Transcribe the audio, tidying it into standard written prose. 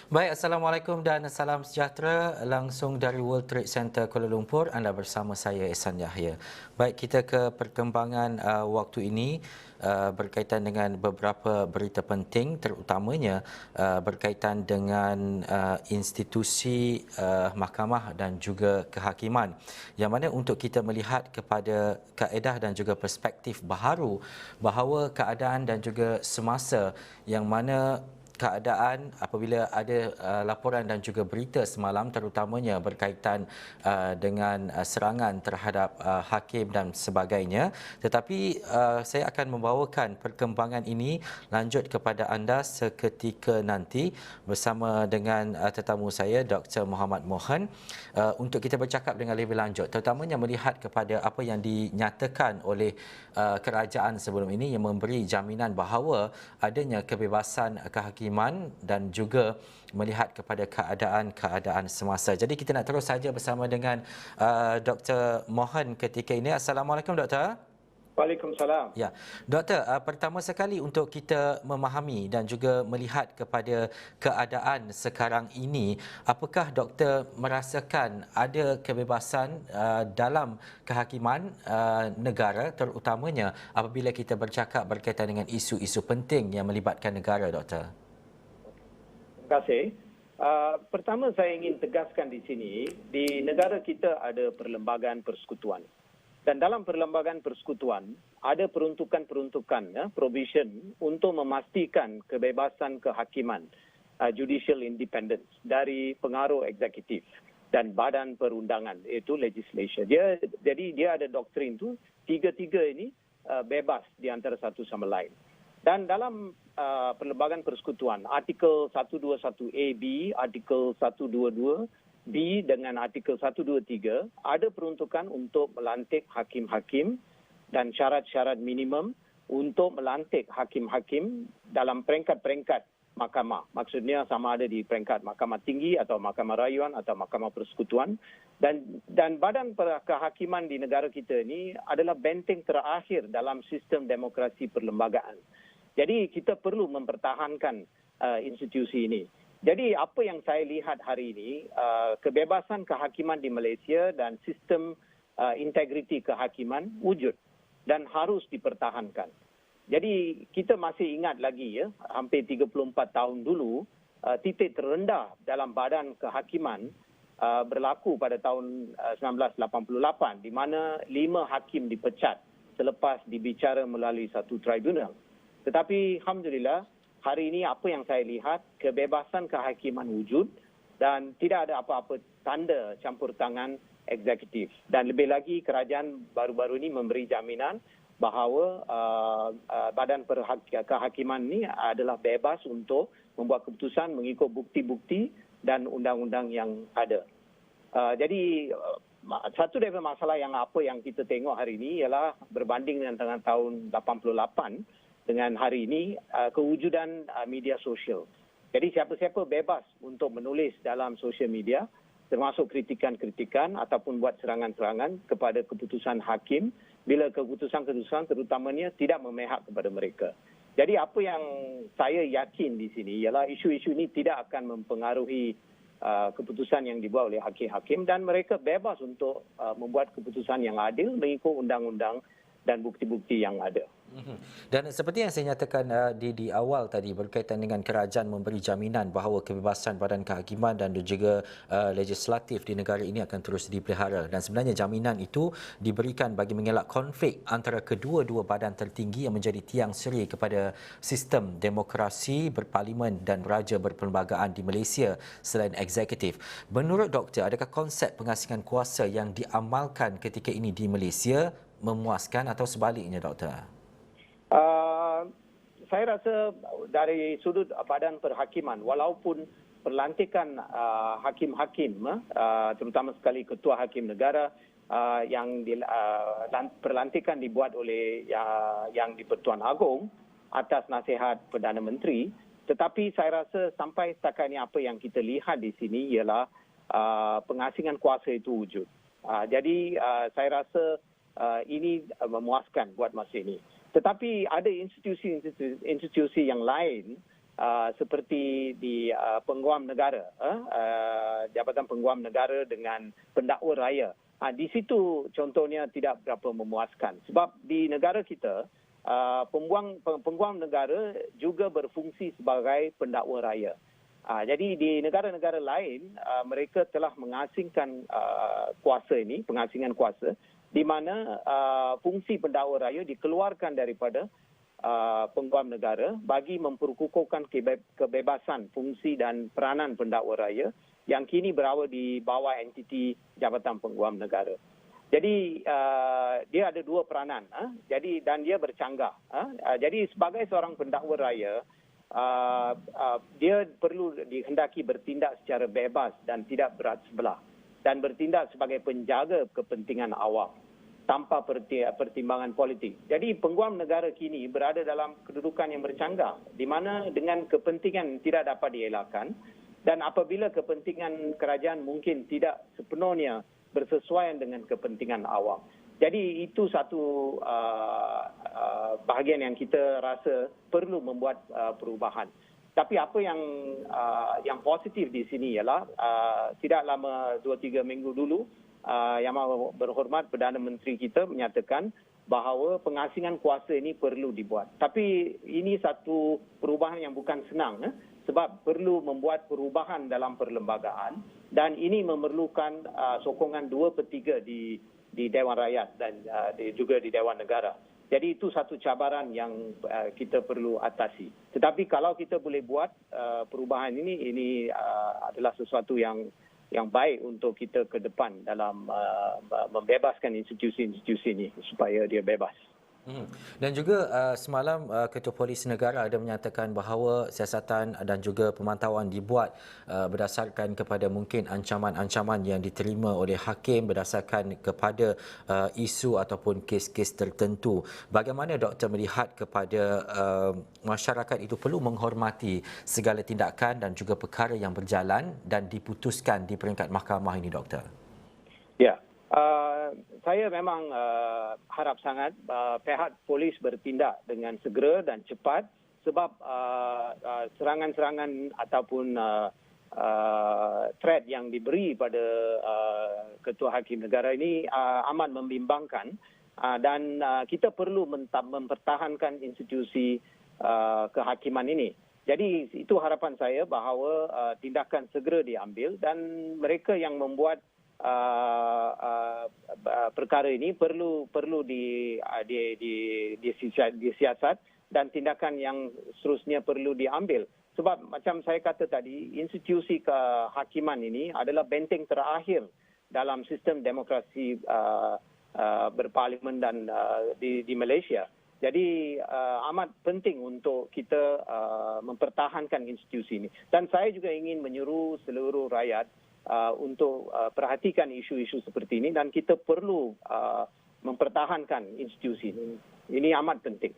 Baik, Assalamualaikum dan salam sejahtera langsung dari World Trade Center Kuala Lumpur. Anda bersama saya Ehsan Yahya. Baik, kita ke perkembangan waktu ini berkaitan dengan beberapa berita penting, terutamanya berkaitan dengan institusi mahkamah dan juga kehakiman. Yang mana untuk kita melihat kepada kaedah dan juga perspektif baharu bahawa keadaan dan juga semasa yang mana keadaan apabila ada laporan dan juga berita semalam terutamanya berkaitan dengan serangan terhadap hakim dan sebagainya, tetapi saya akan membawakan perkembangan ini lanjut kepada anda seketika nanti bersama dengan tetamu saya Dr. Muhammad Mohan untuk kita bercakap dengan lebih lanjut, terutamanya melihat kepada apa yang dinyatakan oleh kerajaan sebelum ini yang memberi jaminan bahawa adanya kebebasan kehakiman dan juga melihat kepada keadaan-keadaan semasa. Jadi kita nak terus saja bersama dengan Dr. Mohan ketika ini. Assalamualaikum Doktor. Waalaikumsalam. Ya, Doktor, pertama sekali untuk kita memahami dan juga melihat kepada keadaan sekarang ini, apakah Doktor merasakan ada kebebasan dalam kehakiman negara, terutamanya apabila kita bercakap berkaitan dengan isu-isu penting yang melibatkan negara, Doktor? Terima kasih. Pertama saya ingin tegaskan di sini, di negara kita ada perlembagaan persekutuan. Dan dalam perlembagaan persekutuan ada peruntukan-peruntukan, provision untuk memastikan kebebasan kehakiman, judicial independence dari pengaruh eksekutif dan badan perundangan, iaitu legislation. Jadi dia ada doktrin tu, tiga-tiga ini bebas di antara satu sama lain. Dan dalam perlembagaan persekutuan, artikel 121AB, artikel 122B dengan artikel 123 ada peruntukan untuk melantik hakim-hakim dan syarat-syarat minimum untuk melantik hakim-hakim dalam peringkat-peringkat mahkamah. Maksudnya sama ada di peringkat mahkamah tinggi atau mahkamah rayuan atau mahkamah persekutuan. Dan badan kehakiman di negara kita ini adalah benteng terakhir dalam sistem demokrasi perlembagaan. Jadi kita perlu mempertahankan institusi ini. Jadi apa yang saya lihat hari ini, kebebasan kehakiman di Malaysia dan sistem integriti kehakiman wujud dan harus dipertahankan. Jadi kita masih ingat lagi ya, hampir 34 tahun dulu, titik terendah dalam badan kehakiman berlaku pada tahun 1988 di mana 5 hakim dipecat selepas dibicara melalui satu tribunal. Tetapi alhamdulillah hari ini apa yang saya lihat, kebebasan kehakiman wujud dan tidak ada apa-apa tanda campur tangan eksekutif. Dan lebih lagi kerajaan baru-baru ini memberi jaminan bahawa badan kehakiman ini adalah bebas untuk membuat keputusan mengikut bukti-bukti dan undang-undang yang ada. Jadi satu daripada masalah yang kita tengok hari ini ialah berbanding dengan tahun 88 dengan hari ini kewujudan media sosial. Jadi siapa-siapa bebas untuk menulis dalam sosial media termasuk kritikan-kritikan ataupun buat serangan-serangan kepada keputusan hakim bila keputusan-keputusan terutamanya tidak memihak kepada mereka. Jadi apa yang saya yakin di sini ialah isu-isu ini tidak akan mempengaruhi keputusan yang dibuat oleh hakim-hakim dan mereka bebas untuk membuat keputusan yang adil mengikut undang-undang dan bukti-bukti yang ada. Dan seperti yang saya nyatakan di awal tadi berkaitan dengan kerajaan memberi jaminan bahawa kebebasan badan kehakiman dan juga legislatif di negara ini akan terus dipelihara, dan sebenarnya jaminan itu diberikan bagi mengelak konflik antara kedua-dua badan tertinggi yang menjadi tiang seri kepada sistem demokrasi berparlimen dan raja berperlembagaan di Malaysia selain eksekutif. Menurut doktor, adakah konsep pengasingan kuasa yang diamalkan ketika ini di Malaysia memuaskan atau sebaliknya, doktor? Saya rasa dari sudut badan perhakiman, walaupun perlantikan hakim-hakim, terutama sekali ketua hakim negara, yang perlantikan dibuat oleh yang di-Pertuan Agong atas nasihat Perdana Menteri, tetapi saya rasa sampai setakat ini apa yang kita lihat di sini ialah pengasingan kuasa itu wujud. Jadi saya rasa ini memuaskan buat masa ini. Tetapi ada institusi-institusi yang lain seperti di Penguam Negara, Jabatan Penguam Negara dengan pendakwa raya. Di situ contohnya tidak berapa memuaskan. Sebab di negara kita, Penguam Negara juga berfungsi sebagai pendakwa raya. Jadi di negara-negara lain, mereka telah mengasingkan kuasa ini, pengasingan kuasa, di mana fungsi pendakwa raya dikeluarkan daripada Penguam Negara bagi memperkukuhkan kebebasan fungsi dan peranan pendakwa raya yang kini berada di bawah entiti Jabatan Penguam Negara. Jadi dia ada dua peranan, dan dia bercanggah. Jadi sebagai seorang pendakwa raya, dia perlu dihendaki bertindak secara bebas dan tidak berat sebelah, dan bertindak sebagai penjaga kepentingan awam tanpa pertimbangan politik. Jadi Penguam Negara kini berada dalam kedudukan yang bercanggah, di mana dengan kepentingan tidak dapat dielakkan, dan apabila kepentingan kerajaan mungkin tidak sepenuhnya bersesuaian dengan kepentingan awam. Jadi itu satu bahagian yang kita rasa perlu membuat perubahan. Tapi apa yang positif di sini ialah tidak lama 2-3 minggu dulu, Yang Berhormat Perdana Menteri kita menyatakan bahawa pengasingan kuasa ini perlu dibuat. Tapi ini satu perubahan yang bukan senang, sebab perlu membuat perubahan dalam perlembagaan, dan ini memerlukan sokongan 2/3 di Dewan Rakyat dan juga di Dewan Negara. Jadi itu satu cabaran yang kita perlu atasi. Tetapi kalau kita boleh buat perubahan ini adalah sesuatu yang baik untuk kita ke depan dalam membebaskan institusi-institusi ini supaya dia bebas. Dan juga semalam Ketua Polis Negara ada menyatakan bahawa siasatan dan juga pemantauan dibuat berdasarkan kepada mungkin ancaman-ancaman yang diterima oleh hakim berdasarkan kepada isu ataupun kes-kes tertentu. Bagaimana doktor melihat kepada masyarakat itu perlu menghormati segala tindakan dan juga perkara yang berjalan dan diputuskan di peringkat mahkamah ini, doktor? Ya. Saya memang harap sangat pihak polis bertindak dengan segera dan cepat, sebab serangan-serangan ataupun threat yang diberi pada Ketua Hakim Negara ini amat membimbangkan, dan kita perlu mempertahankan institusi kehakiman ini. Jadi itu harapan saya bahawa tindakan segera diambil, dan mereka yang membuat perkara ini perlu disiasat, dan tindakan yang seterusnya perlu diambil. Sebab macam saya kata tadi, institusi kehakiman ini adalah benteng terakhir dalam sistem demokrasi berparlimen dan di Malaysia. Jadi amat penting untuk kita mempertahankan institusi ini. Dan saya juga ingin menyuruh seluruh rakyat untuk perhatikan isu-isu seperti ini, dan kita perlu mempertahankan institusi ini. Ini amat penting.